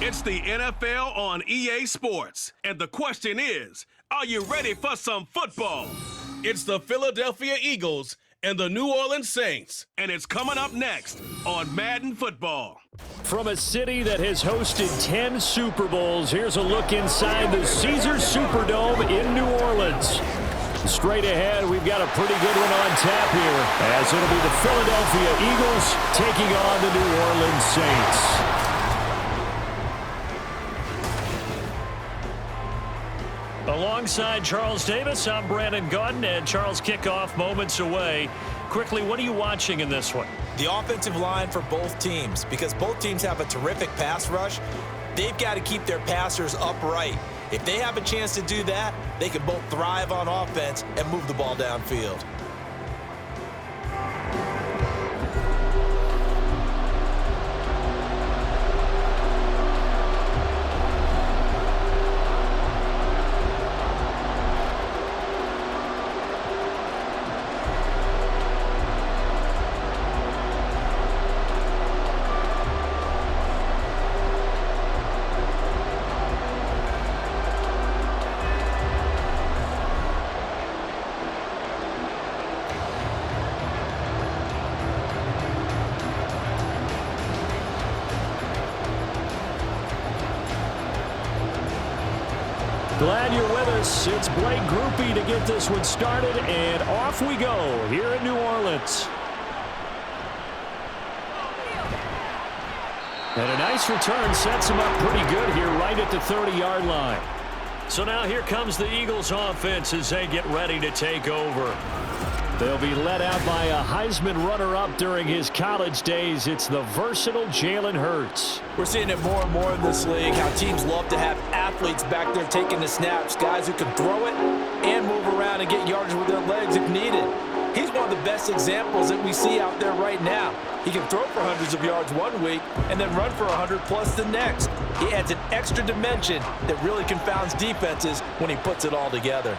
It's the NFL on EA Sports, and the question is, are you ready for some football? It's the Philadelphia Eagles and the New Orleans Saints, and it's coming up next on Madden Football. From a city that has hosted 10 Super Bowls, here's a look inside the Caesars Superdome in New Orleans. Straight ahead, we've got a pretty good one on tap here, as it'll be the Philadelphia Eagles taking on the New Orleans Saints. Alongside Charles Davis, I'm Brandon Gaudin, and Charles, kickoff moments away. Quickly, what are you watching in this one? The offensive line for both teams, because both teams have a terrific pass rush. They've got to keep their passers upright. If they have a chance to do that, they can both thrive on offense and move the ball downfield. Glad you're with us. It's Blake Groupie to get this one started, and off we go here in New Orleans. And a nice return sets him up pretty good here right at the 30-yard line. So now here comes the Eagles offense as they get ready to take over. They'll be led out by a Heisman runner-up during his college days. It's the versatile Jalen Hurts. We're seeing it more and more in this league, how teams love to have athletes back there taking the snaps, guys who can throw it and move around and get yardage with their legs if needed. He's one of the best examples that we see out there right now. He can throw for hundreds of yards one week and then run for 100+ the next. He adds an extra dimension that really confounds defenses when he puts it all together.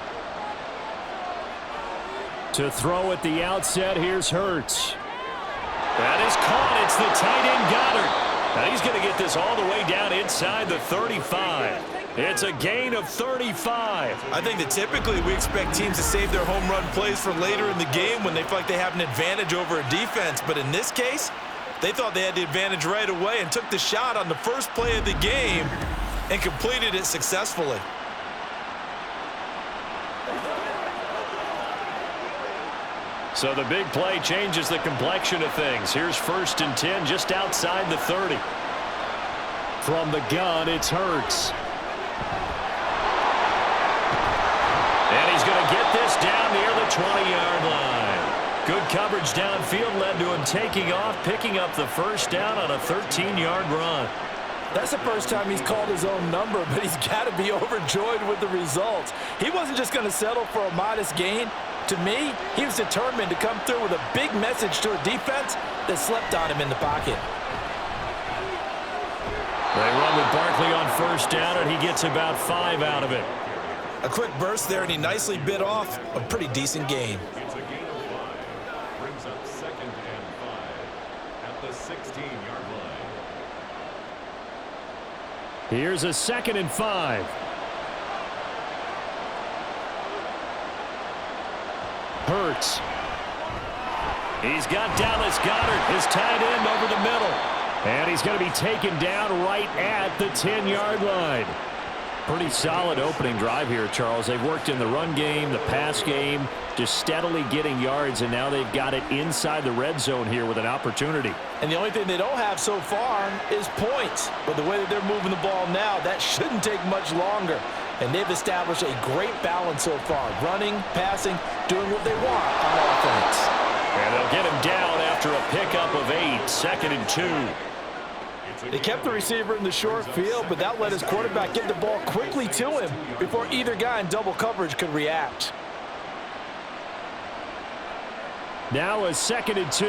To throw at the outset, here's Hurts. That is caught. It's the tight end Goddard. Now he's going to get this all the way down inside the 35. It's a gain of 35. I think that typically we expect teams to save their home run plays for later in the game when they feel like they have an advantage over a defense. But in this case, they thought they had the advantage right away and took the shot on the first play of the game and completed it successfully. So the big play changes the complexion of things. Here's 1st and 10 just outside the 30. From the gun, it's Hurts. And he's going to get this down near the 20-yard line. Good coverage downfield led to him taking off, picking up the first down on a 13-yard run. That's the first time he's called his own number, but he's got to be overjoyed with the results. He wasn't just going to settle for a modest gain. To me, he was determined to come through with a big message to a defense that slept on him in the pocket. They run with Barkley on 1st down, and he gets about 5 out of it. A quick burst there, and he nicely bit off a pretty decent gain. It's a gain of 5. Brings up 2nd and 5 at the 16-yard line. Here's a 2nd and 5. Hurts. He's got Dallas Goedert, his tight end, over the middle. And he's going to be taken down right at the 10-yard line. Pretty solid opening drive here, Charles. They've worked in the run game, the pass game, just steadily getting yards, and now they've got it inside the red zone here with an opportunity. And the only thing they don't have so far is points. But the way that they're moving the ball now, that shouldn't take much longer. And they've established a great balance so far. Running, passing, doing what they want on offense. And they'll get him down after a pickup of 8, 2nd and 2. They kept the receiver in the short field, but that let his quarterback get the ball quickly to him before either guy in double coverage could react. Now a 2nd and 2.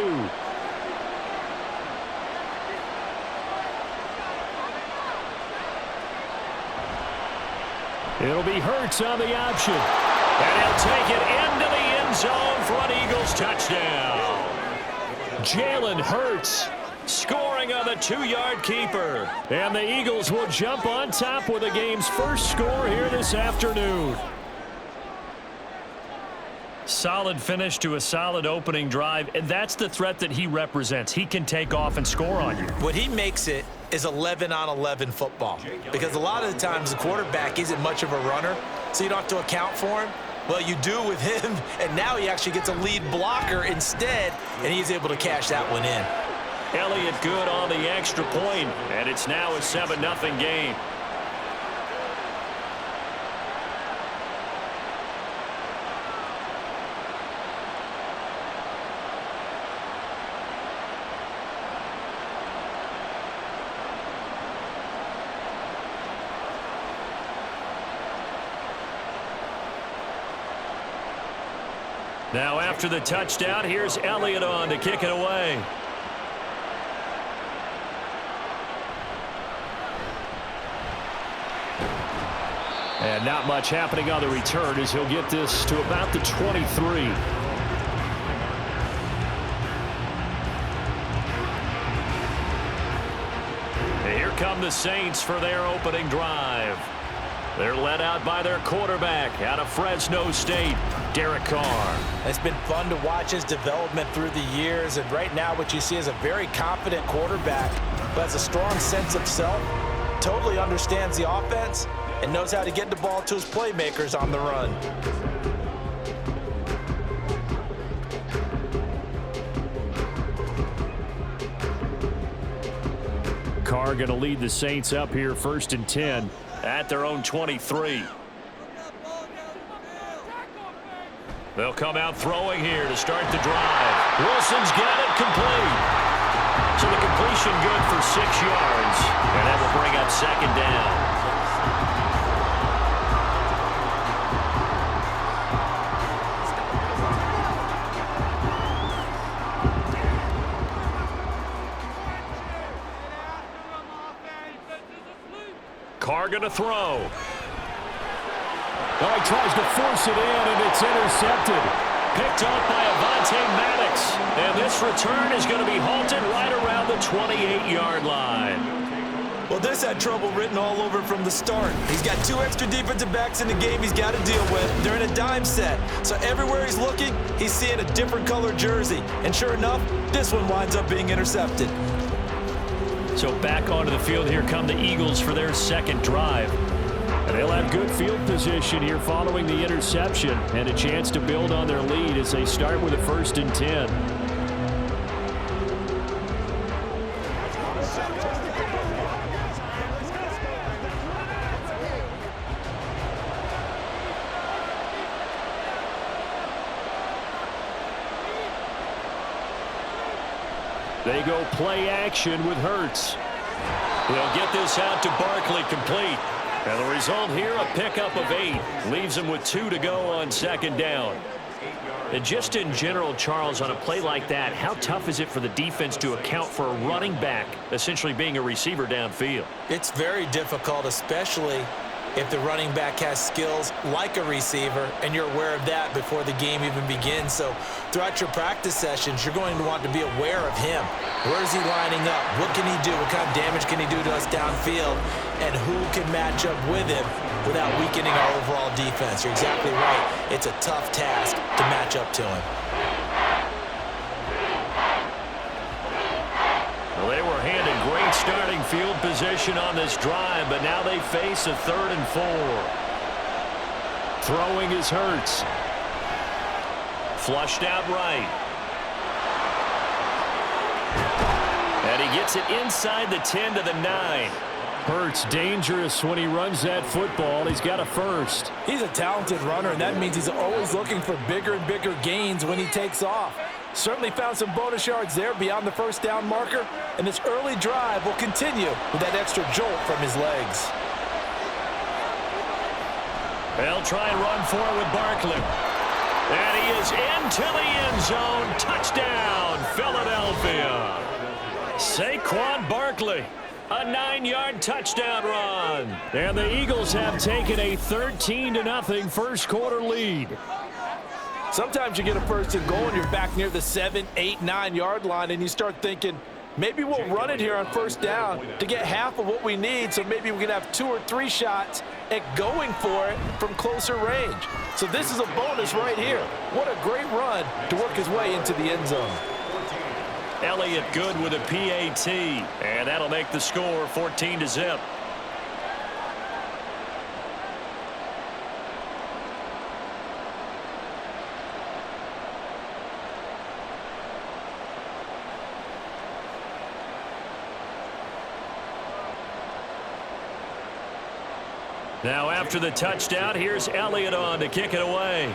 It'll be Hurts on the option. And he'll take it into the end zone for an Eagles touchdown. Jalen Hurts scoring scoring on the 2-yard keeper. And the Eagles will jump on top with the game's first score here this afternoon. Solid finish to a solid opening drive, and that's the threat that he represents. He can take off and score on you. What he makes it is 11-on-11 football, because a lot of the times the quarterback isn't much of a runner, so you don't have to account for him. Well, you do with him, and now he actually gets a lead blocker instead, and he's able to cash that one in. Elliott good on the extra point, and it's now a 7-0 game. Now after the touchdown, here's Elliott on to kick it away. And not much happening on the return as he'll get this to about the 23. And here come the Saints for their opening drive. They're led out by their quarterback out of Fresno State, Derek Carr. It's been fun to watch his development through the years, and right now what you see is a very confident quarterback who has a strong sense of self, totally understands the offense, and knows how to get the ball to his playmakers on the run. Carr going to lead the Saints up here 1st and 10 at their own 23. They'll come out throwing here to start the drive. Wilson's got it complete. So the completion good for 6 yards. And that will bring up 2nd down. Carr going to throw. Oh, he tries to force it in, and it's intercepted. Picked up by Avonte Maddox. And this return is going to be halted right around the 28-yard line. Well, this had trouble written all over from the start. He's got 2 extra defensive backs in the game he's got to deal with. They're in a dime set. So everywhere he's looking, he's seeing a different color jersey. And sure enough, this one winds up being intercepted. So back onto the field, here come the Eagles for their 2nd drive. And they'll have good field position here following the interception and a chance to build on their lead as they start with a 1st and 10. They go play action with Hurts. They'll get this out to Barkley complete. And the result here, a pickup of 8. Leaves them with 2 to go on 2nd down. And just in general, Charles, on a play like that, how tough is it for the defense to account for a running back essentially being a receiver downfield? It's very difficult, especially if the running back has skills like a receiver, and you're aware of that before the game even begins. So throughout your practice sessions, you're going to want to be aware of him. Where is he lining up? What can he do? What kind of damage can he do to us downfield? And who can match up with him without weakening our overall defense? You're exactly right. It's a tough task to match up to him. Well, they were handed great starting field position on this drive, but now they face a 3rd and 4. Throwing is Hurts. Flushed out right. And he gets it inside the 10 to the 9. Hurts dangerous when he runs that football. He's got a 1st. He's a talented runner, and that means he's always looking for bigger and bigger gains when he takes off. Certainly found some bonus yards there beyond the 1st down marker, and this early drive will continue with that extra jolt from his legs. They'll try and run for it with Barkley. And he is into the end zone. Touchdown, Philadelphia. Saquon Barkley. A 9-yard touchdown run. And the Eagles have taken a 13-0 first quarter lead. Sometimes you get a 1st and goal and you're back near the 7, 8, 9-yard line and you start thinking, Maybe we'll run it here on first down to get half of what we need, so maybe we can have 2 or 3 shots at going for it from closer range. So this is a bonus right here. What a great run to work his way into the end zone. Elliott good with a PAT, and that'll make the score 14-0. Now after the touchdown, here's Elliott on to kick it away.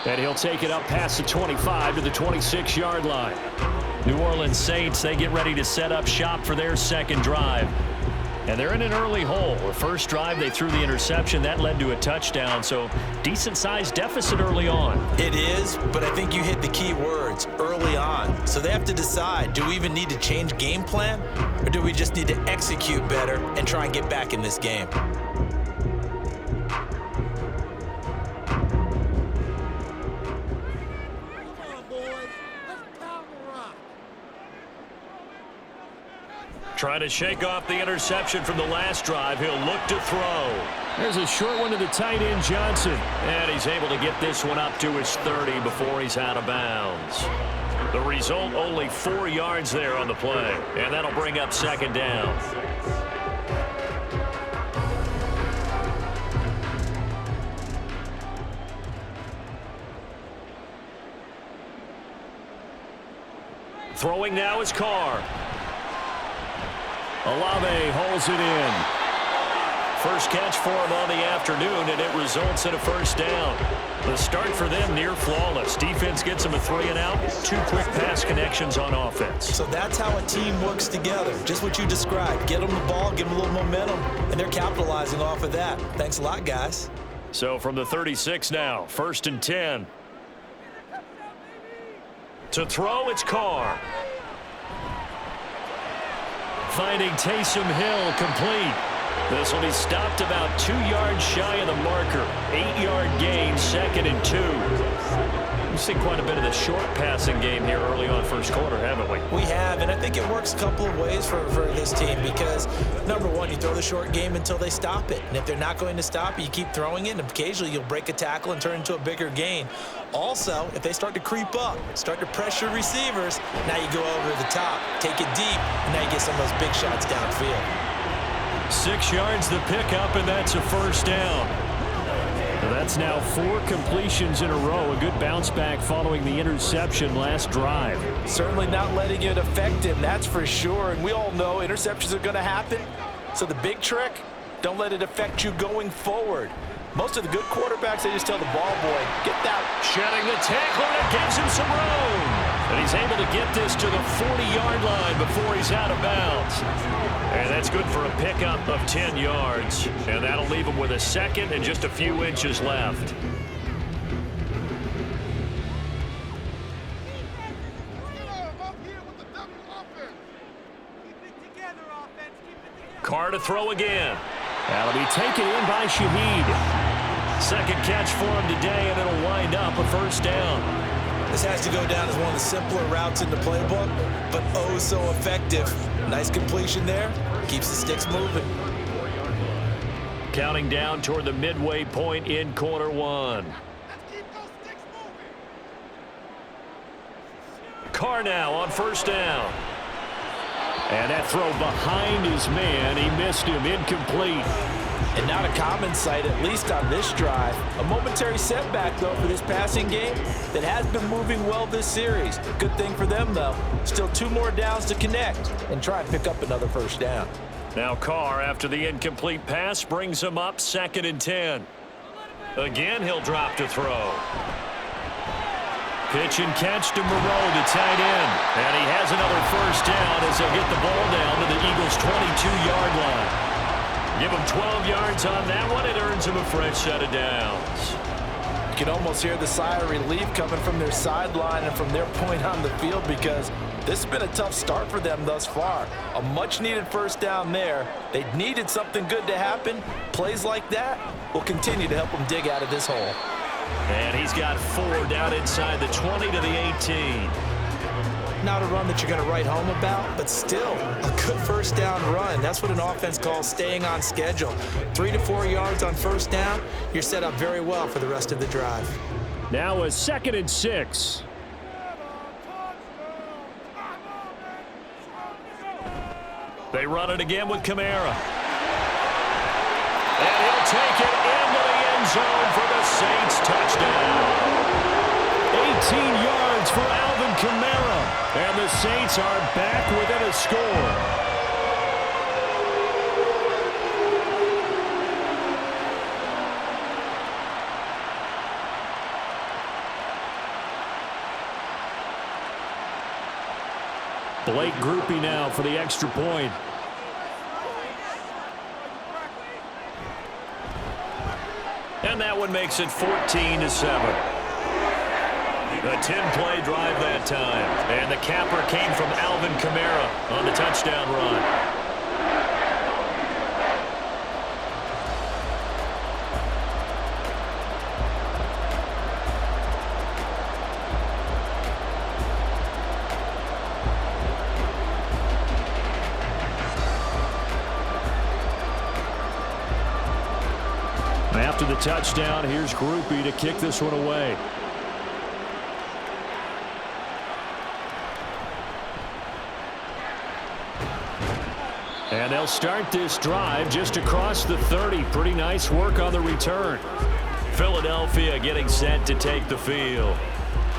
And he'll take it up past the 25 to the 26-yard line. New Orleans Saints, they get ready to set up shop for their second drive. And they're in an early hole. The first drive, they threw the interception. That led to a touchdown, so decent-sized deficit early on. It is, but I think you hit the key words, early on. So they have to decide, do we even need to change game plan, or do we just need to execute better and try and get back in this game? Trying to shake off the interception from the last drive. He'll look to throw. There's a short one to the tight end, Johnson. And he's able to get this one up to his 30 before he's out of bounds. The result, only 4 yards there on the play. And that'll bring up second down. Throwing now is Carr. Olave holds it in. First catch for him on the afternoon, and it results in a first down. The start for them near flawless. Defense gets them a 3-and-out. 2 quick pass connections on offense. So that's how a team works together. Just what you described. Get them the ball, give them a little momentum, and they're capitalizing off of that. Thanks a lot, guys. So from the 36 now, 1st and 10. To throw, it's Carr. Finding Taysom Hill complete. This will be stopped about 2 yards shy of the marker. 8-yard gain, 2nd and 2. We've seen quite a bit of the short passing game here early on first quarter, haven't we? We have, and I think it works a couple of ways for this team because, number one, you throw the short game until they stop it. And if they're not going to stop it, you keep throwing it, and occasionally you'll break a tackle and turn into a bigger gain. Also, if they start to creep up, start to pressure receivers, now you go over the top, take it deep, and now you get some of those big shots downfield. 6 yards the pickup, and that's a first down. That's now 4 completions in a row. A good bounce back following the interception last drive. Certainly not letting it affect him, that's for sure. And we all know interceptions are going to happen. So the big trick, don't let it affect you going forward. Most of the good quarterbacks, they just tell the ball boy, get that. Shedding the tackle, and it gives him some room. And he's able to get this to the 40-yard line before he's out of bounds. And that's good for a pickup of 10 yards. And that'll leave him with a second and just a few inches left. Carr to throw again. That'll be taken in by Shaheed. Second catch for him today, and it'll wind up a first down. This has to go down as one of the simpler routes in the playbook, but oh so effective. Nice completion there. Keeps the sticks moving. Counting down toward the midway point in quarter one. Carr now on first down. And that throw behind his man. He missed him. Incomplete. And not a common sight, at least on this drive. A momentary setback, though, for this passing game that has been moving well this series. Good thing for them, though. Still 2 more downs to connect and try and pick up another first down. Now Carr, after the incomplete pass, brings him up 2nd and 10. Again, he'll drop to throw. Pitch and catch to Moreau, the tight end. And he has another first down as they'll get the ball down to the Eagles' 22-yard line. Give him 12 yards on that one. It earns him a fresh set of downs. You can almost hear the sigh of relief coming from their sideline and from their point on the field because this has been a tough start for them thus far. A much-needed first down there. They needed something good to happen. Plays like that will continue to help them dig out of this hole. And he's got 4 down inside the 20 to the 18. Not a run that you're going to write home about, but still a good first down run. That's what an offense calls staying on schedule. 3 to 4 yards on first down, you're set up very well for the rest of the drive. Now a 2nd and 6. They run it again with Kamara. And he'll take it into the end zone for the Saints touchdown. 18 yards for Alvin Kamara. And the Saints are back within a score. Blake Groupie now for the extra point. And that one makes it 14-7. A 10-play drive that time. And the capper came from Alvin Kamara on the touchdown run. After the touchdown, here's Groupie to kick this one away. And they'll start this drive just across the 30. Pretty nice work on the return. Philadelphia getting set to take the field.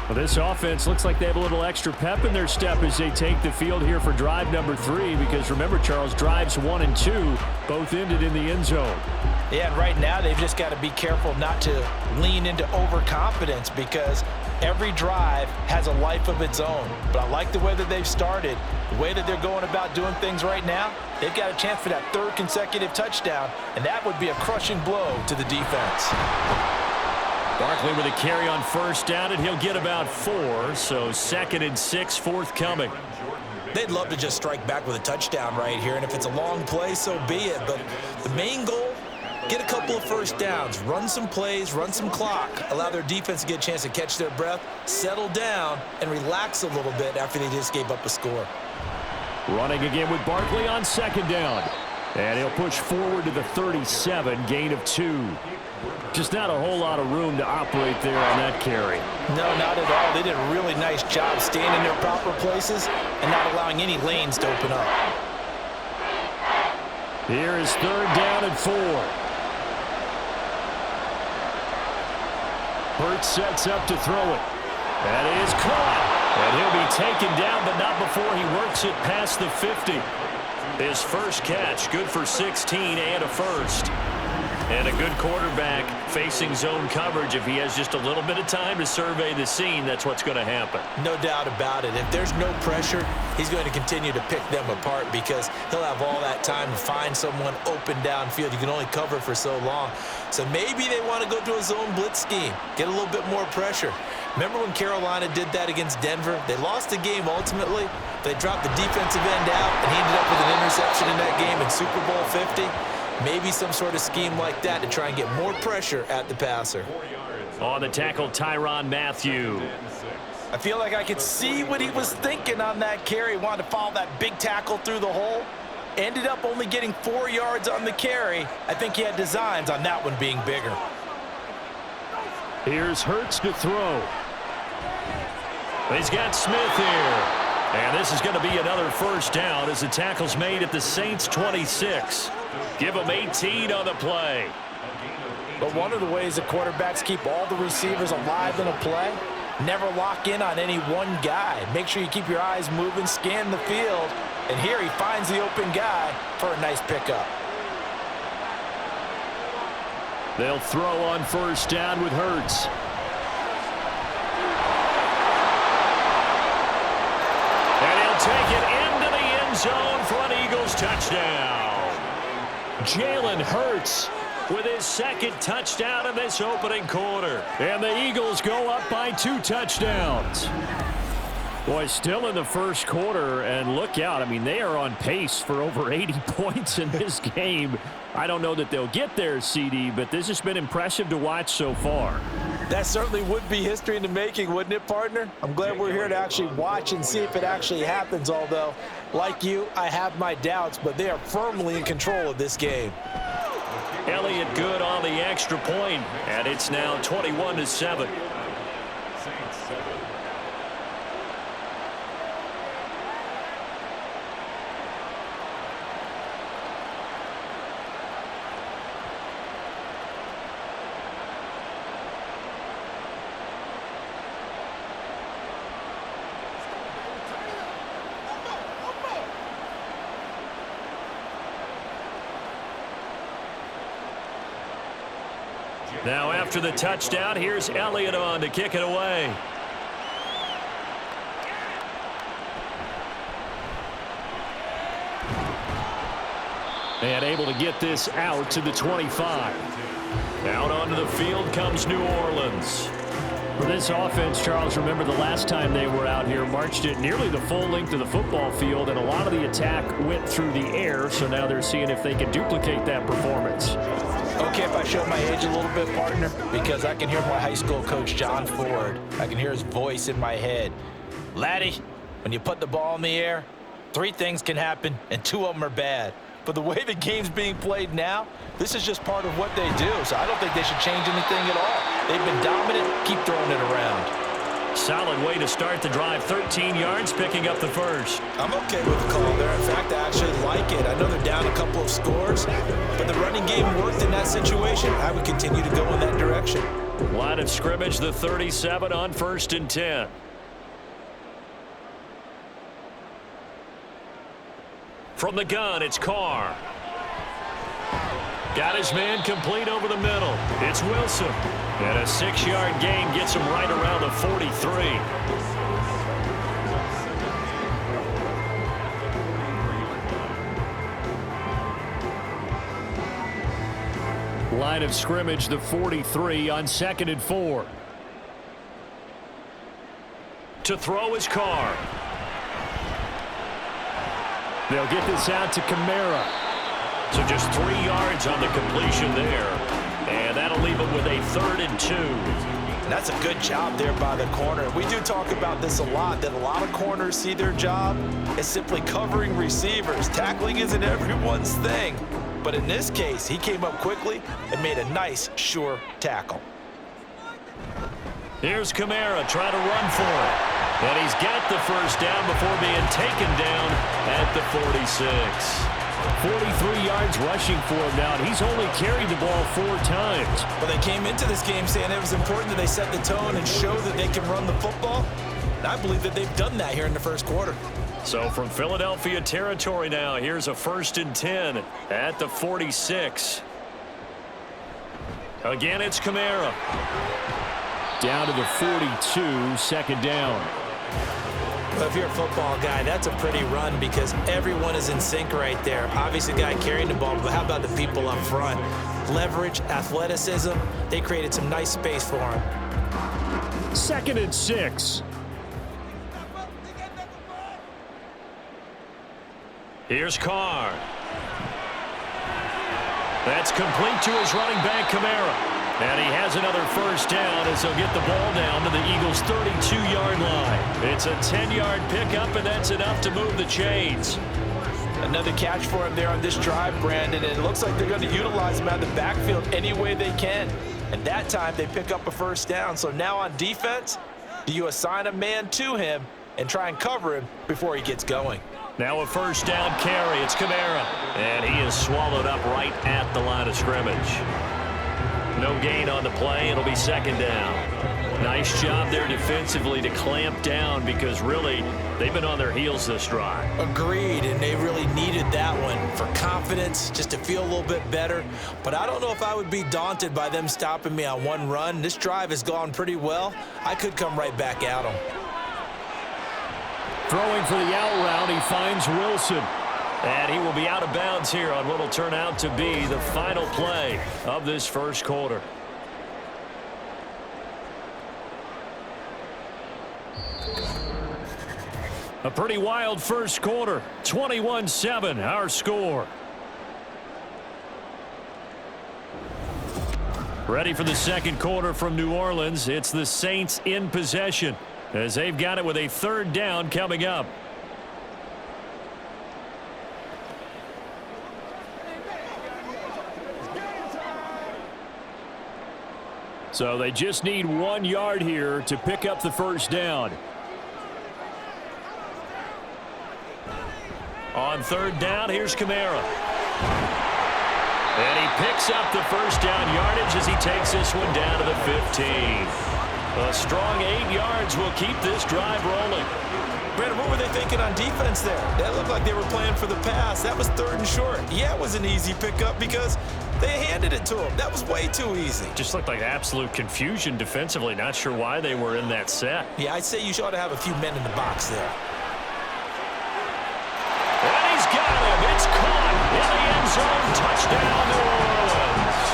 Well, this offense looks like they have a little extra pep in their step as they take the field here for drive number 3. Because remember, Charles, drives 1 and 2 both ended in the end zone. Yeah, and right now they've just got to be careful not to lean into overconfidence because every drive has a life of its own. But I like the way that they've started, the way that they're going about doing things right now. They've got a chance for that 3rd consecutive touchdown, and that would be a crushing blow to the defense. Barkley with a carry on first down, and he'll get about 4. So 2nd and 6 forthcoming. They'd love to just strike back with a touchdown right here, and if it's a long play, so be it. But the main goal, get a couple of first downs, run some plays, run some clock, allow their defense to get a chance to catch their breath, settle down, and relax a little bit after they just gave up a score. Running again with Barkley on 2nd down. And he'll push forward to the 37, gain of 2. Just not a whole lot of room to operate there on that carry. No, not at all. They did a really nice job staying in their proper places and not allowing any lanes to open up. Here is 3rd down and 4. Hurts sets up to throw it. That is caught. And he'll be taken down, but not before he works it past the 50. His first catch, good for 16 and a first. And a good quarterback facing zone coverage. If he has just a little bit of time to survey the scene, that's what's going to happen. No doubt about it. If there's no pressure, he's going to continue to pick them apart because he'll have all that time to find someone open downfield. You can only cover for so long. So maybe they want to go to a zone blitz scheme, get a little bit more pressure. Remember when Carolina did that against Denver? They lost the game ultimately. They dropped the defensive end out, and he ended up with an interception in that game in Super Bowl 50. Maybe some sort of scheme like that to try and get more pressure at the passer. On the tackle, Tyrann Mathieu. I feel like I could see what he was thinking on that carry. He wanted to follow that big tackle through the hole. Ended up only getting 4 yards on the carry. I think he had designs on that one being bigger. Here's Hurts to throw. He's got Smith here. And this is going to be another first down as the tackle's made at the Saints 26. Give them 18 on the play. But one of the ways that quarterbacks keep all the receivers alive in a play, never lock in on any one guy. Make sure you keep your eyes moving, scan the field, and here he finds the open guy for a nice pickup. They'll throw on first down with Hurts. And he'll take it into the end zone for an Eagles touchdown. Jalen Hurts with his 2nd touchdown in this opening quarter. And the Eagles go up by 2 touchdowns. Boy, still in the first quarter, and look out. I mean, they are on pace for over 80 points in this game. I don't know that they'll get there, CD, but this has been impressive to watch so far. That certainly would be history in the making, wouldn't it, partner? I'm glad we're here to actually watch and see if it actually happens, although, like you, I have my doubts, but they are firmly in control of this game. Elliott good on the extra point, and it's now 21-7. Saints 7. Now after the touchdown, here's Elliott on to kick it away. And able to get this out to the 25. Out onto the field comes New Orleans. For this offense, Charles, remember the last time they were out here, marched it nearly the full length of the football field, and a lot of the attack went through the air, so now they're seeing if they can duplicate that performance. Okay, if I show my age a little bit, partner, because I can hear my high school coach, John Ford. I can hear his voice in my head. Laddie, when you put the ball in the air, 3 things can happen, and 2 of them are bad. But the way the game's being played now, this is just part of what they do, so I don't think they should change anything at all. They've been dominant. Keep throwing it around. Solid way to start the drive. 13 yards, picking up the first. I'm okay with the call there. In fact, I actually like it. I know they're down a couple of scores, but the running game worked in that situation. I would continue to go in that direction. Line of scrimmage, the 37 on 1st and 10. From the gun, it's Carr. Got his man complete over the middle. It's Wilson. And a 6-yard gain gets him right around the 43. Line of scrimmage, the 43 on 2nd and 4. To throw is Carr. They'll get this out to Kamara. So just 3 yards on the completion there. And that'll leave them with a 3rd and 2. That's a good job there by the corner. We do talk about this a lot, that a lot of corners see their job as simply covering receivers. Tackling isn't everyone's thing. But in this case, he came up quickly and made a nice, sure tackle. Here's Kamara trying to run for it. And he's got the first down before being taken down at the 46. 43 yards rushing for him now, and he's only carried the ball 4 times. Well, they came into this game saying it was important that they set the tone and show that they can run the football. And I believe that they've done that here in the first quarter. So from Philadelphia territory now, here's a 1st and 10 at the 46. Again, it's Kamara. Down to the 42, 2nd down. Well, if you're a football guy, that's a pretty run because everyone is in sync right there. Obviously, the guy carrying the ball, but how about the people up front? Leverage, athleticism, they created some nice space for him. 2nd and 6. Here's Carr. That's complete to his running back, Kamara. And he has another first down as he'll get the ball down to the Eagles' 32-yard line. It's a 10-yard pickup, and that's enough to move the chains. Another catch for him there on this drive, Brandon, and it looks like they're going to utilize him out of the backfield any way they can. And that time, they pick up a first down. So now on defense, do you assign a man to him and try and cover him before he gets going? Now a first down carry. It's Kamara. And he is swallowed up right at the line of scrimmage. No gain on the play. It'll be 2nd down. Nice job there defensively to clamp down because really they've been on their heels this drive. Agreed, and they really needed that one for confidence, just to feel a little bit better. But I don't know if I would be daunted by them stopping me on one run. This drive has gone pretty well. I could come right back at them. Throwing for the out route, he finds Wilson. And he will be out of bounds here on what will turn out to be the final play of this first quarter. A pretty wild first quarter. 21-7, our score. Ready for the second quarter from New Orleans. It's the Saints in possession as they've got it with a third down coming up. So they just need 1 yard here to pick up the first down. On third down, here's Kamara. And he picks up the first down yardage as he takes this one down to the 15. A strong 8 yards will keep this drive rolling. Brandon, what were they thinking on defense there? That looked like they were playing for the pass. That was third and short. Yeah, it was an easy pickup because they handed it to him. That was way too easy. Just looked like absolute confusion defensively. Not sure why they were in that set. Yeah, I'd say you ought to have a few men in the box there. And he's got him. It's caught in the end zone. Touchdown, New Orleans.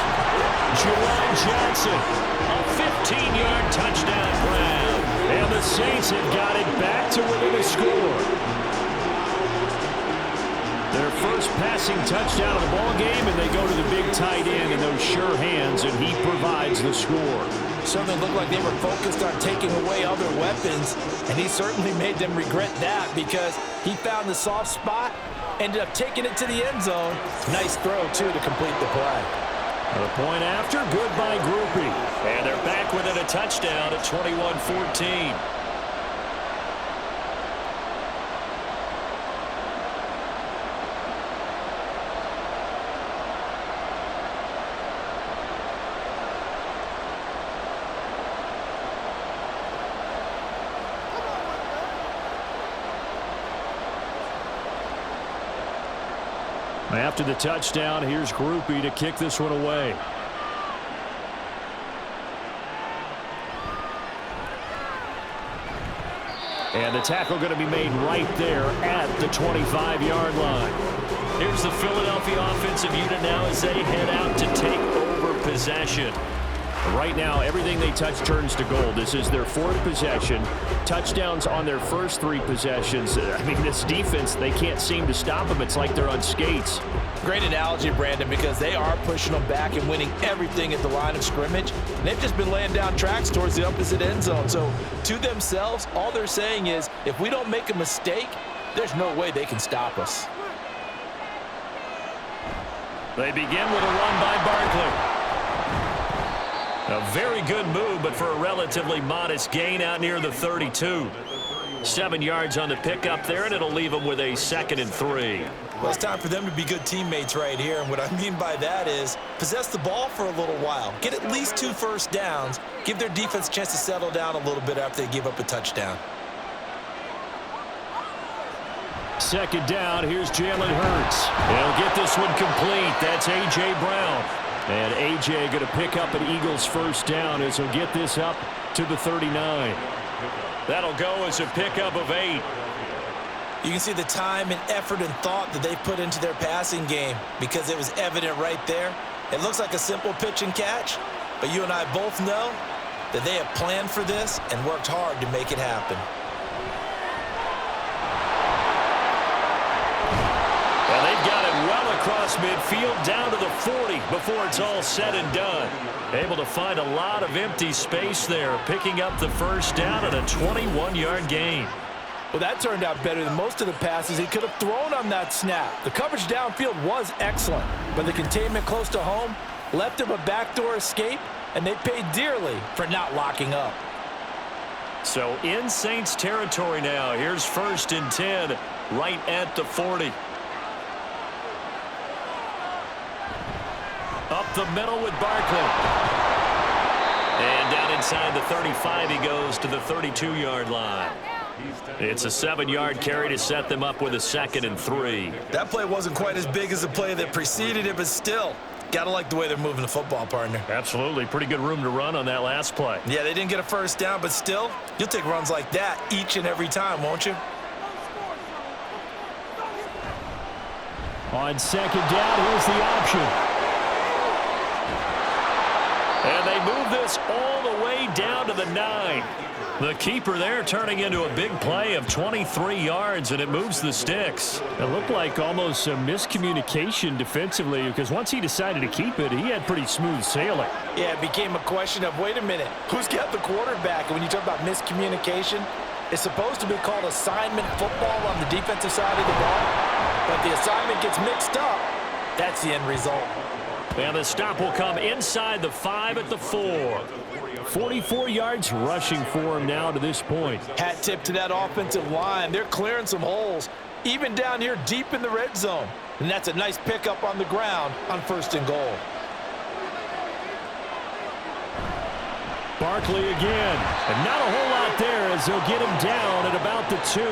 Juwan Johnson, a 15-yard touchdown grab. And the Saints have got it back to within a score. Their first passing touchdown of the ball game, and they go to the big tight end in those sure hands, and he provides the score. Certainly looked like they were focused on taking away other weapons, and he certainly made them regret that because he found the soft spot, ended up taking it to the end zone. Nice throw, too, to complete the play. A point after, good by Groupie. And they're back within a touchdown at 21-14. After the touchdown, here's Groupie to kick this one away. And the tackle going to be made right there at the 25-yard line. Here's the Philadelphia offensive unit now as they head out to take over possession. Right now, everything they touch turns to gold. This is their fourth possession. Touchdowns on their first 3 possessions. I mean, this defense, they can't seem to stop them. It's like they're on skates. Great analogy, Brandon, because they are pushing them back and winning everything at the line of scrimmage. And they've just been laying down tracks towards the opposite end zone. So, to themselves, all they're saying is, if we don't make a mistake, there's no way they can stop us. They begin with a run by Barkley. A very good move, but for a relatively modest gain out near the 32. 7 yards on the pickup there, and it'll leave them with a 2nd and 3. Well, it's time for them to be good teammates right here, and what I mean by that is possess the ball for a little while. Get at least 2 first downs. Give their defense a chance to settle down a little bit after they give up a touchdown. Second down, here's Jalen Hurts. They'll get this one complete. That's A.J. Brown. And A.J. going to pick up an Eagles first down as he'll get this up to the 39. That'll go as a pickup of 8. You can see the time and effort and thought that they put into their passing game because it was evident right there. It looks like a simple pitch and catch, but you and I both know that they have planned for this and worked hard to make it happen. Well, they've got it well across midfield down to the 40 before it's all said and done. Able to find a lot of empty space there, picking up the first down at a 21-yard gain. Well, that turned out better than most of the passes he could have thrown on that snap. The coverage downfield was excellent, but the containment close to home left him a backdoor escape, and they paid dearly for not locking up. So in Saints territory now. Here's 1st and 10 right at the 40. Up the middle with Barkley. And down inside the 35 he goes to the 32-yard line. It's a 7-yard carry to set them up with a 2nd and 3. That play wasn't quite as big as the play that preceded it, but still, gotta like the way they're moving the football, partner. Absolutely. Pretty good room to run on that last play. Yeah, they didn't get a first down, but still, you'll take runs like that each and every time, won't you? On 2nd down, here's the option. And they move move this all the way down to the 9. The keeper there turning into a big play of 23 yards, and it moves the sticks. It looked like almost a miscommunication defensively, because once he decided to keep it, he had pretty smooth sailing. Yeah, it became a question of, wait a minute, who's got the quarterback? And when you talk about miscommunication, it's supposed to be called assignment football on the defensive side of the ball, but the assignment gets mixed up. That's the end result. And the stop will come inside the 5 at the 4. 44 yards rushing for him now to this point. Hat tip to that offensive line. They're clearing some holes, even down here deep in the red zone. And that's a nice pickup on the ground on 1st and goal. Barkley again. And not a whole lot there as they'll get him down at about the 2.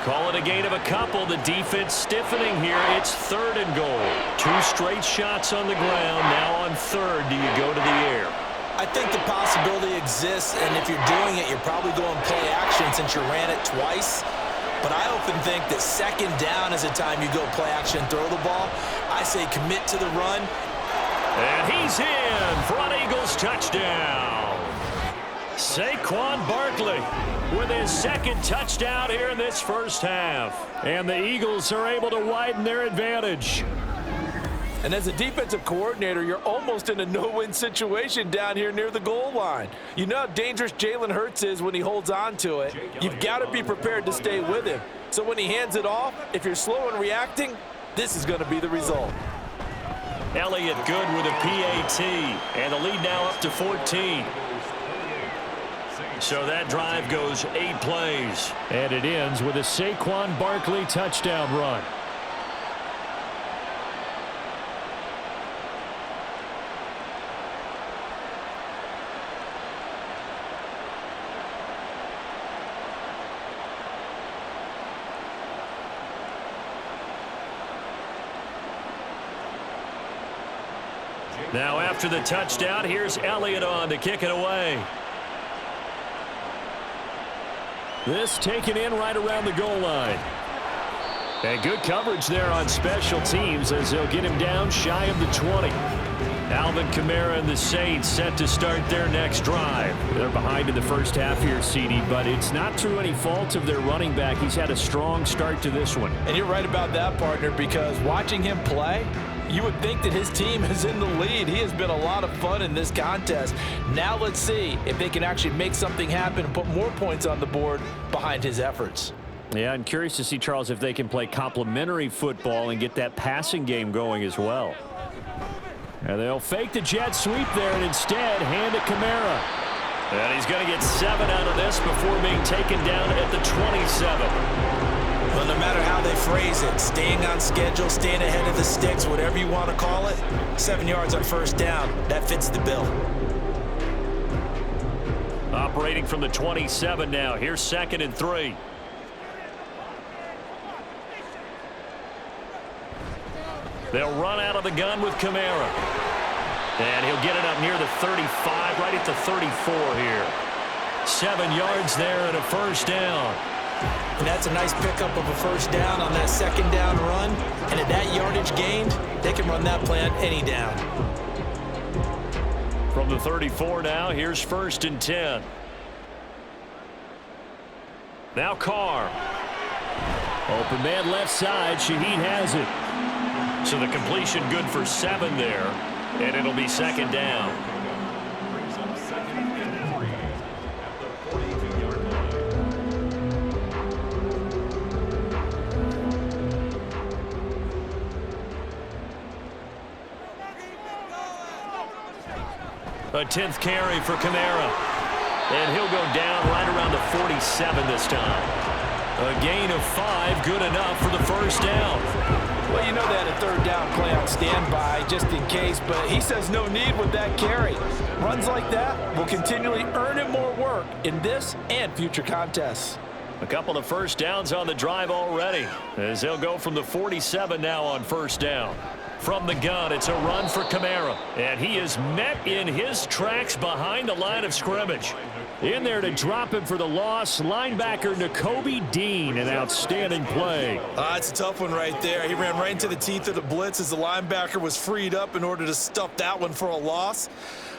Call it a gain of a couple. The defense stiffening here. It's 3rd and goal. 2 straight shots on the ground. Now on 3rd, do you go to the air? I think the possibility exists, and if you're doing it, you're probably going play action since you ran it twice. But I often think that 2nd down is the time you go play action and throw the ball. I say commit to the run. And he's in for an Eagles touchdown. Saquon Barkley with his 2nd touchdown here in this first half. And the Eagles are able to widen their advantage. And as a defensive coordinator, you're almost in a no-win situation down here near the goal line. You know how dangerous Jalen Hurts is when he holds on to it. You've got to be prepared to stay with him. So when he hands it off, if you're slow in reacting, this is going to be the result. Elliott good with a PAT. And the lead now up to 14. So that drive goes 8 plays. And it ends with a Saquon Barkley touchdown run. Now after the touchdown, here's Elliott on to kick it away. This taken in right around the goal line. And good coverage there on special teams as they'll get him down shy of the 20. Alvin Kamara and the Saints set to start their next drive. They're behind in the first half here, CD, but it's not through any fault of their running back. He's had a strong start to this one. And you're right about that, partner, because watching him play, you would think that his team is in the lead. He has been a lot of fun in this contest. Now let's see if they can actually make something happen and put more points on the board behind his efforts. Yeah, I'm curious to see, Charles, if they can play complementary football and get that passing game going as well. And they'll fake the jet sweep there and instead hand it Kamara. And he's going to get 7 out of this before being taken down at the 27. Well, no matter how they phrase it, staying on schedule, staying ahead of the sticks, whatever you want to call it, 7 yards on 1st down, that fits the bill. Operating from the 27 now. Here's 2nd and 3. They'll run out of the gun with Kamara. And he'll get it up near the 35, right at the 34 here. 7 yards there and a 1st down. And that's a nice pickup of a 1st down on that 2nd down run. And at that yardage gained, they can run that play on any down. From the 34 now, here's 1st and 10. Now Carr. Open man left side. Shaheed has it. So the completion good for 7 there. And it'll be 2nd down. Brings up 2nd and 3 at the 42-yard line. A 10th carry for Kamara. And he'll go down right around the 47 this time. A gain of 5, good enough for the 1st down. Well, you know they had a 3rd down play on standby just in case, but he says no need with that carry. Runs like that will continually earn him more work in this and future contests. A couple of 1st downs on the drive already, as they'll go from the 47 now on 1st down. From the gun, it's a run for Kamara. And he is met in his tracks behind the line of scrimmage. In there to drop him for the loss, linebacker Nakobe Dean, an outstanding play. It's a tough one right there. He ran right into the teeth of the blitz as the linebacker was freed up in order to stuff that one for a loss.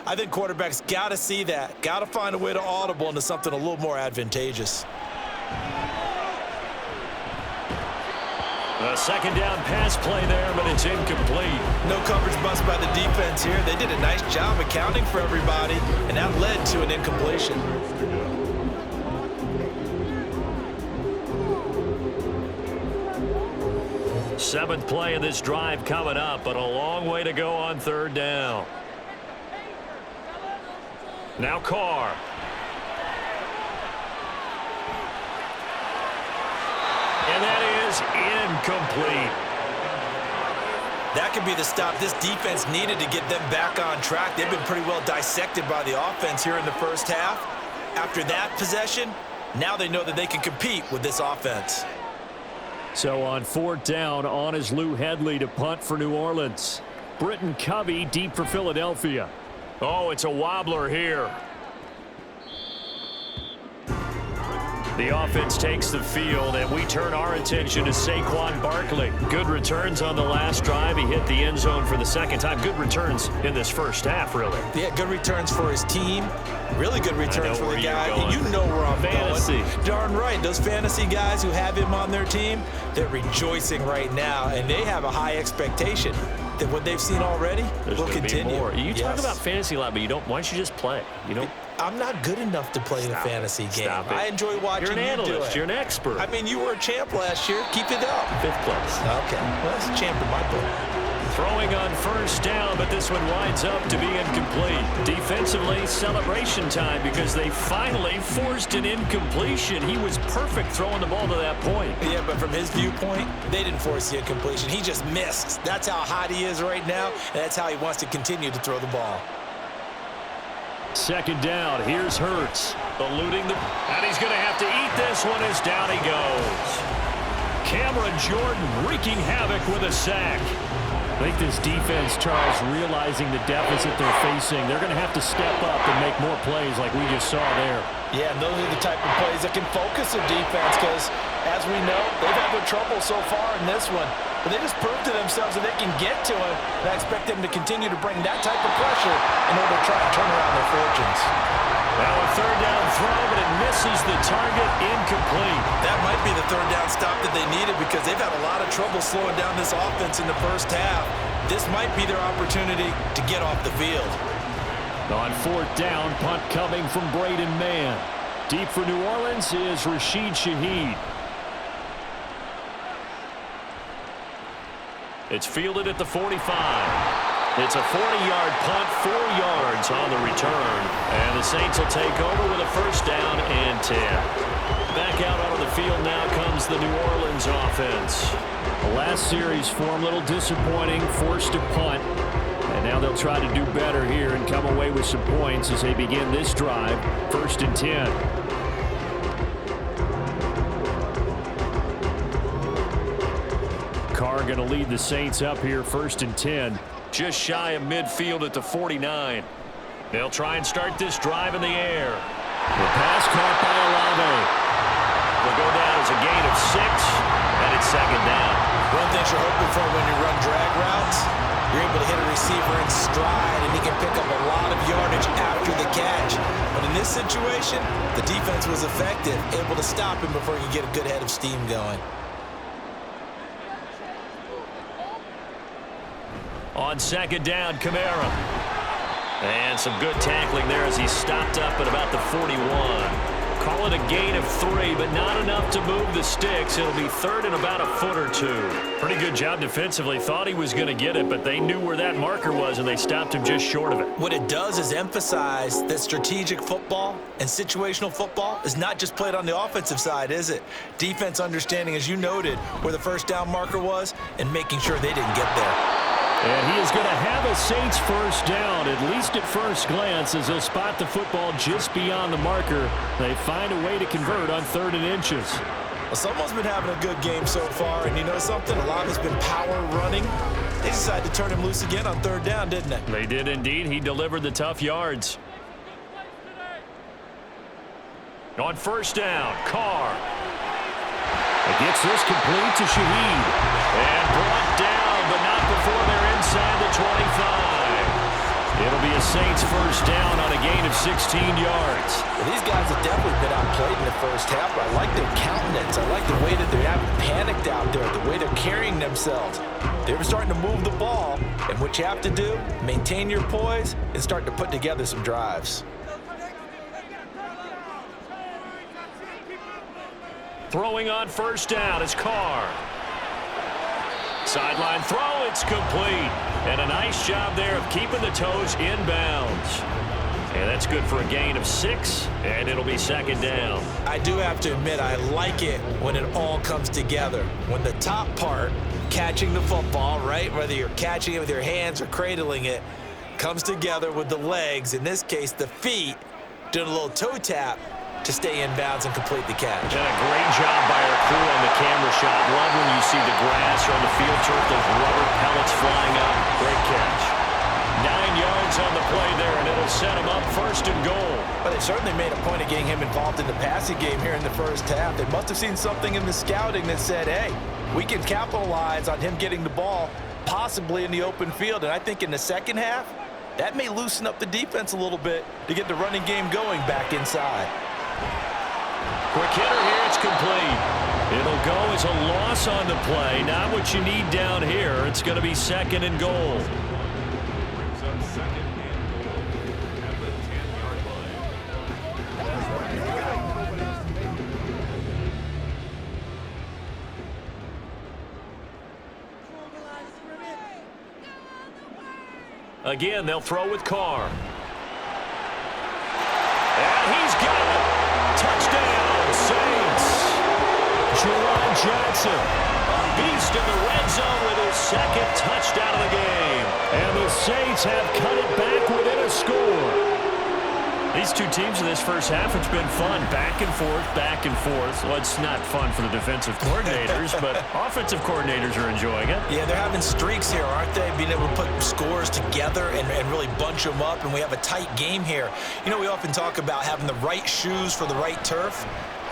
I think quarterbacks got to see that. Got to find a way to audible into something a little more advantageous. A second down pass play there, but it's incomplete. No coverage bust by the defense here. They did a nice job accounting for everybody, and that led to an incompletion. Seventh play of this drive coming up, but a long way to go on third down. Now Carr. And that is incomplete. That could be the stop this defense needed to get them back on track. They've been pretty well dissected by the offense here in the first half. After that possession, now they know that they can compete with this offense. So on fourth down, on is Lou Hedley to punt for New Orleans. Britton Covey deep for Philadelphia. Oh, it's a wobbler here. The offense takes the field, and we turn our attention to Saquon Barkley. Good returns on the last drive. He hit the end zone for the second time. Good returns in this first half, really. Yeah, good returns for his team. Really good returns for the guy. You know where I'm fantasy. Going. Darn right. Those fantasy guys who have him on their team, they're rejoicing right now, and they have a high expectation that what they've seen already will continue. More. You talk about fantasy a lot, but you don't. Why don't you just play? You don't. I'm not good enough to play the fantasy game. I enjoy watching you do it. You're an analyst. You're an expert. I mean, you were a champ last year. Keep it up. 5th place. Okay. Well, that's a champ in my book. Throwing on first down, but this one winds up to be incomplete. Defensively, celebration time because they finally forced an incompletion. He was perfect throwing the ball to that point. Yeah, but from his viewpoint, they didn't force the incompletion. He just missed. That's how hot he is right now, and that's how he wants to continue to throw the ball. Second down, here's Hurts, eluding and he's going to have to eat this one as down he goes. Cameron Jordan wreaking havoc with a sack. I think this defense, Charles, realizing the deficit they're facing, they're going to have to step up and make more plays like we just saw there. Yeah, and those are the type of plays that can focus a defense because, as we know, they've had their trouble so far in this one. But they just proved to themselves that they can get to it, and I expect them to continue to bring that type of pressure in order to try and turn around their fortunes. Now a third down throw, but it misses the target, incomplete. That might be the third down stop that they needed because they've had a lot of trouble slowing down this offense in the first half. This might be their opportunity to get off the field. On fourth down, punt coming from Braden Mann. Deep for New Orleans is Rashid Shaheed. It's fielded at the 45. It's a 40-yard punt, 4 yards on the return. And the Saints will take over with a first down and 10. Back out onto the field now comes the New Orleans offense. The last series for them, a little disappointing, forced to punt. And now they'll try to do better here and come away with some points as they begin this drive. 1st and 10. Carr going to lead the Saints up here, 1st and 10. Just shy of midfield at the 49. They'll try and start this drive in the air. The pass caught by Olave. Will go down as a gain of 6, and it's second down. One thing you're hoping for when you run drag routes, you're able to hit a receiver in stride, and he can pick up a lot of yardage after the catch. But in this situation, the defense was effective, able to stop him before he could get a good head of steam going. On second down, Kamara. And some good tackling there as he stopped up at about the 41. Call it a gain of 3, but not enough to move the sticks. It'll be third and about a foot or 2. Pretty good job defensively. Thought he was going to get it, but they knew where that marker was, and they stopped him just short of it. What it does is emphasize that strategic football and situational football is not just played on the offensive side, is it? Defense understanding, as you noted, where the first down marker was and making sure they didn't get there. And he is going to have a Saints first down, at least at first glance, as they'll spot the football just beyond the marker. They find a way to convert on 3rd and inches. Well, someone's been having a good game so far, and you know something? A lot has been power running. They decided to turn him loose again on 3rd down, didn't they? They did indeed. He delivered the tough yards. On 1st down, Carr. It gets this complete to Shaheed. And brought down, but not before they're inside the 25. It'll be a Saints 1st down on a gain of 16 yards. Well, these guys have definitely been outplayed in the 1st half. I like their countenance. I like the way that they haven't panicked out there, the way they're carrying themselves. They were starting to move the ball, and what you have to do, maintain your poise and start to put together some drives. Throwing on 1st down is Carr. Sideline throw, it's complete. And a nice job there of keeping the toes inbounds. And that's good for a gain of 6, and it'll be 2nd down. I do have to admit, I like it when it all comes together. When the top part, catching the football, right, whether you're catching it with your hands or cradling it, comes together with the legs, in this case the feet, doing a little toe tap to stay in bounds and complete the catch. Done a great job by our crew on the camera shot. Love when you see the grass or on the field turf, those rubber pellets flying up. Great catch. 9 yards on the play there, and it'll set him up 1st and goal. But they certainly made a point of getting him involved in the passing game here in the 1st half. They must have seen something in the scouting that said, hey, we can capitalize on him getting the ball possibly in the open field. And I think in the 2nd half, that may loosen up the defense a little bit to get the running game going back inside. Quick hitter here, it's complete. It'll go as a loss on the play. Not what you need down here. It's going to be 2nd and goal. Brings up 2nd and goal at the 10-yard line. Again, they'll throw with Carr. And he's got it. Touchdown, Saints. Juwan Johnson, a beast in the red zone with his 2nd touchdown of the game. And the Saints have cut it back within a score. These two teams in this 1st half, it's been fun. Back and forth, back and forth. Well, it's not fun for the defensive coordinators, but offensive coordinators are enjoying it. Yeah, they're having streaks here, aren't they? Being able to put scores together and really bunch them up, and we have a tight game here. You know, we often talk about having the right shoes for the right turf.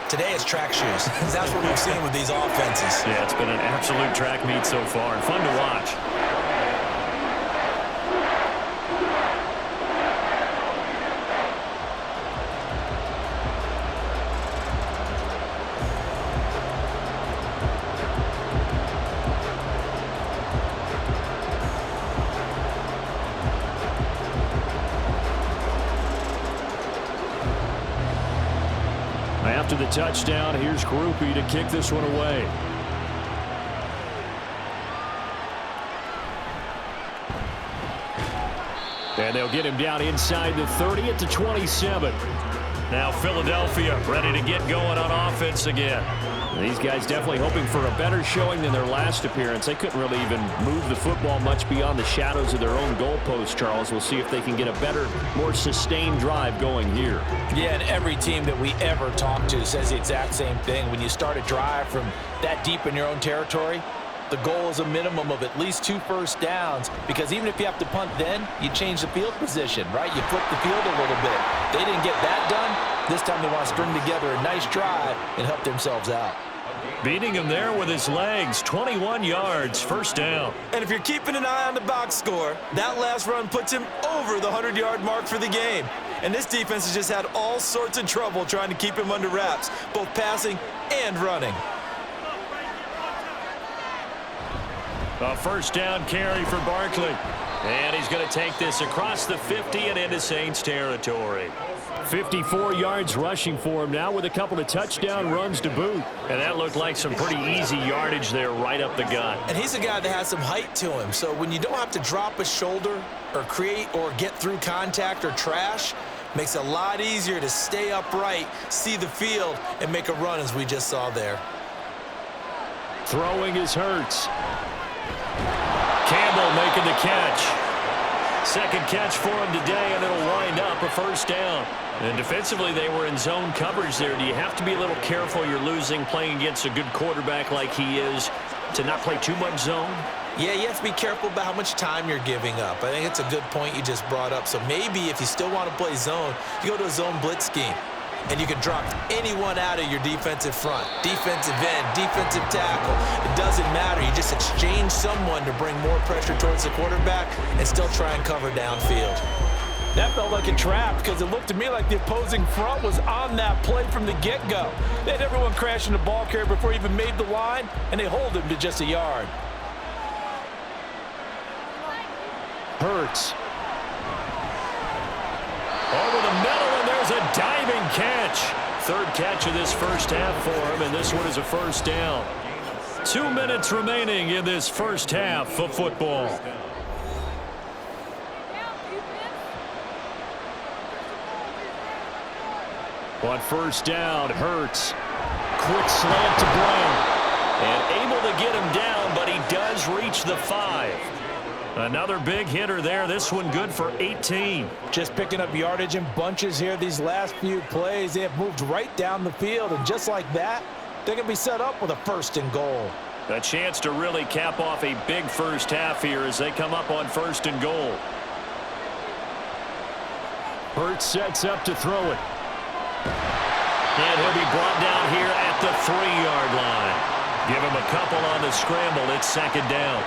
Today it's track shoes. That's what we've seen with these offenses. Yeah, it's been an absolute track meet so far, and fun to watch. After the touchdown, here's Groupie to kick this one away. And they'll get him down inside the 30 at the 27. Now Philadelphia ready to get going on offense again. These guys definitely hoping for a better showing than their last appearance. They couldn't really even move the football much beyond the shadows of their own goalposts, Charles. We'll see if they can get a better, more sustained drive going here. Yeah, and every team that we ever talk to says the exact same thing. When you start a drive from that deep in your own territory, the goal is a minimum of at least 2 first downs, because even if you have to punt then, you change the field position, right? You flip the field a little bit. They didn't get that done. This time they want to string together a nice drive and help themselves out. Beating him there with his legs, 21 yards, 1st down. And if you're keeping an eye on the box score, that last run puts him over the 100-yard mark for the game. And this defense has just had all sorts of trouble trying to keep him under wraps, both passing and running. A 1st down carry for Barkley. And he's going to take this across the 50 and into Saints territory. 54 yards rushing for him now with a couple of touchdown runs to boot. And that looked like some pretty easy yardage there right up the gut. And he's a guy that has some height to him. So when you don't have to drop a shoulder or create or get through contact or trash, makes it a lot easier to stay upright, see the field, and make a run as we just saw there. Throwing is Hurts. Campbell making the catch. 2nd catch for him today, and it'll wind up a 1st down. And defensively, they were in zone coverage there. Do you have to be a little careful? You're losing, playing against a good quarterback like he is, to not play too much zone? Yeah, you have to be careful about how much time you're giving up. I think it's a good point you just brought up. So maybe if you still want to play zone, you go to a zone blitz scheme. And you can drop anyone out of your defensive front. Defensive end, defensive tackle. It doesn't matter. You just exchange someone to bring more pressure towards the quarterback and still try and cover downfield. That felt like a trap because it looked to me like the opposing front was on that play from the get-go. They had everyone crashing the ball carrier before he even made the line, and they hold him to just a yard. Hurts. Over the middle, and there's a diving catch. Third catch of this first half for him, and this one is a first down. 2 minutes remaining in this first half of football. On first down, Hurts. Quick slant to Brown. And able to get him down, but he does reach the 5. Another big hitter there. This one good for 18. Just picking up yardage in bunches here these last few plays. They have moved right down the field, and just like that, they're going to be set up with a 1st and goal. A chance to really cap off a big first half here as they come up on 1st and goal. Hurts sets up to throw it. And he'll be brought down here at the 3-yard line. Give him a couple on the scramble. It's 2nd down.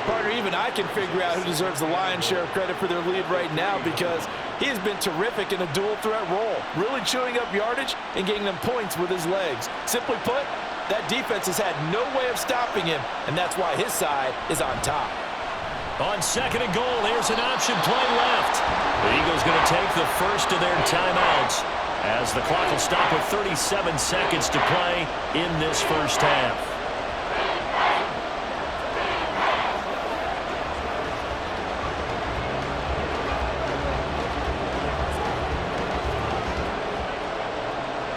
Partner, even I can figure out who deserves the lion's share of credit for their lead right now because he has been terrific in a dual threat role, really chewing up yardage and getting them points with his legs. Simply put, that defense has had no way of stopping him, and that's why his side is on top. On 2nd and goal, here's an option play left. The Eagles going to take the first of their timeouts as the clock will stop with 37 seconds to play in this first half.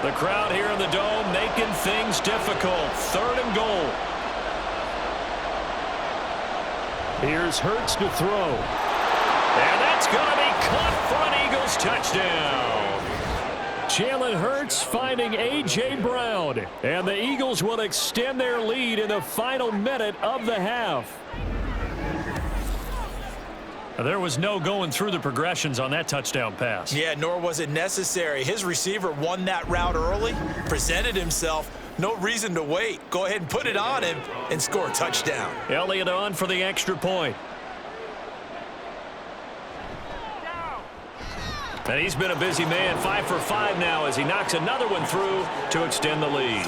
The crowd here in the Dome making things difficult. 3rd and goal. Here's Hurts to throw. And that's going to be caught for an Eagles touchdown. Jalen Hurts finding A.J. Brown. And the Eagles will extend their lead in the final minute of the half. There was no going through the progressions on that touchdown pass. Yeah, nor was it necessary. His receiver won that route early, presented himself. No reason to wait. Go ahead and put it on him and score a touchdown. Elliott on for the extra point. And he's been a busy man. 5 for 5 now as he knocks another one through to extend the lead.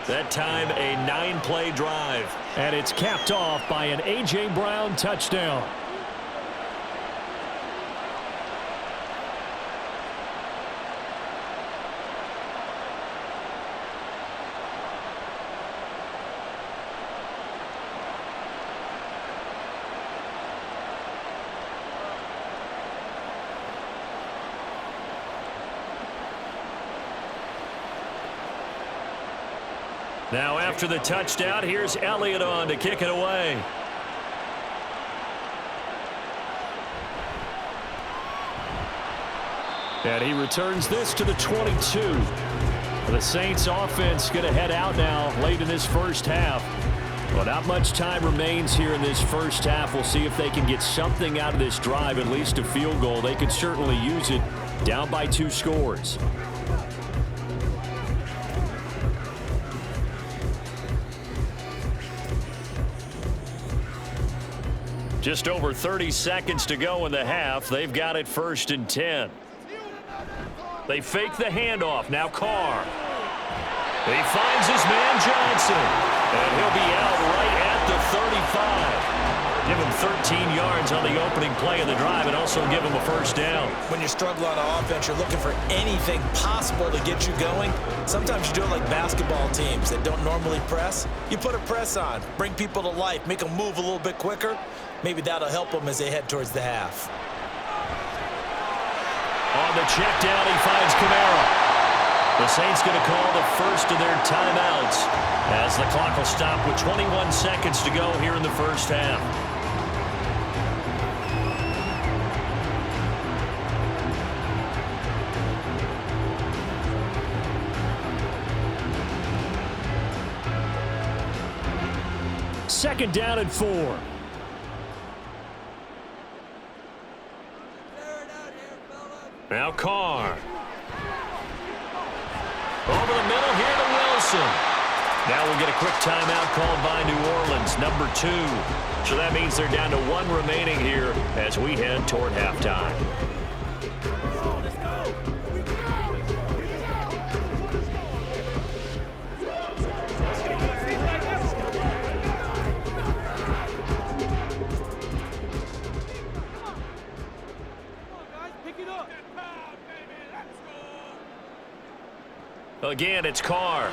That time, a 9-play drive. And it's capped off by an A.J. Brown touchdown. Now after the touchdown, here's Elliott on to kick it away. And he returns this to the 22. The Saints offense going to head out now late in this first half. Well, not much time remains here in this first half. We'll see if they can get something out of this drive, at least a field goal. They could certainly use it down by 2 scores. Just over 30 seconds to go in the half. They've got it 1st and 10. They fake the handoff. Now Carr. He finds his man Johnson. And he'll be out right at the 35. Give him 13 yards on the opening play of the drive and also give him a first down. When you struggle on offense, you're looking for anything possible to get you going. Sometimes you do it like basketball teams that don't normally press. You put a press on, bring people to life, make them move a little bit quicker. Maybe that'll help them as they head towards the half. On the check down, he finds Kamara. The Saints going to call the first of their timeouts as the clock will stop with 21 seconds to go here in the first half. second down and 4. Now Carr. Over the middle here to Wilson. Now we'll get a quick timeout called by New Orleans, number 2. So that means they're down to 1 remaining here as we head toward halftime. Again, it's Carr.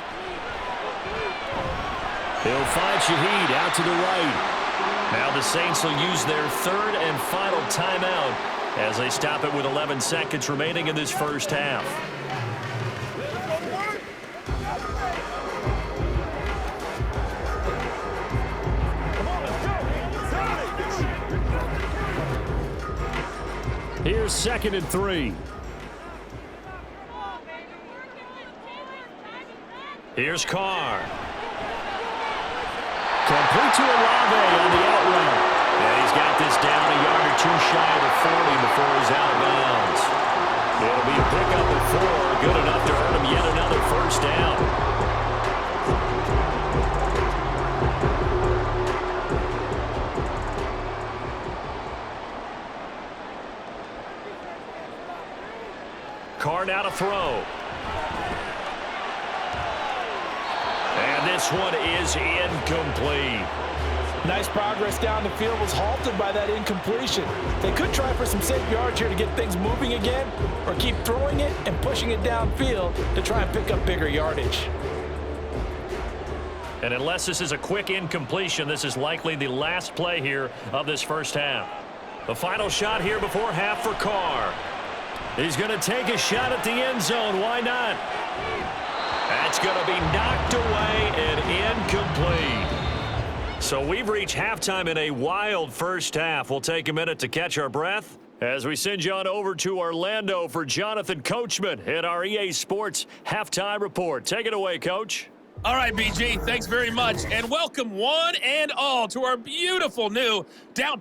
He'll find Shaheed out to the right. Now the Saints will use their 3rd and final timeout as they stop it with 11 seconds remaining in this first half. Here's 2nd and 3. Here's Carr. Complete to Olave on the out route. And he's got this down a yard or 2 shy of the 40 before he's out of bounds. It'll be a pickup of 4, good enough to earn him yet another first down. Carr now to throw. And this one is incomplete. Nice progress down the field, was halted by that incompletion. They could try for some safe yards here to get things moving again, or keep throwing it and pushing it downfield to try and pick up bigger yardage. And unless this is a quick incompletion, this is likely the last play here of this first half. The final shot here before half for Carr. He's going to take a shot at the end zone. Why not? That's going to be knocked away and incomplete. So we've reached halftime in a wild first half. We'll take a minute to catch our breath as we send you on over to Orlando for Jonathan Coachman in our EA Sports Halftime Report. Take it away, Coach. All right, BG, thanks very much. And welcome one and all to our beautiful new downtown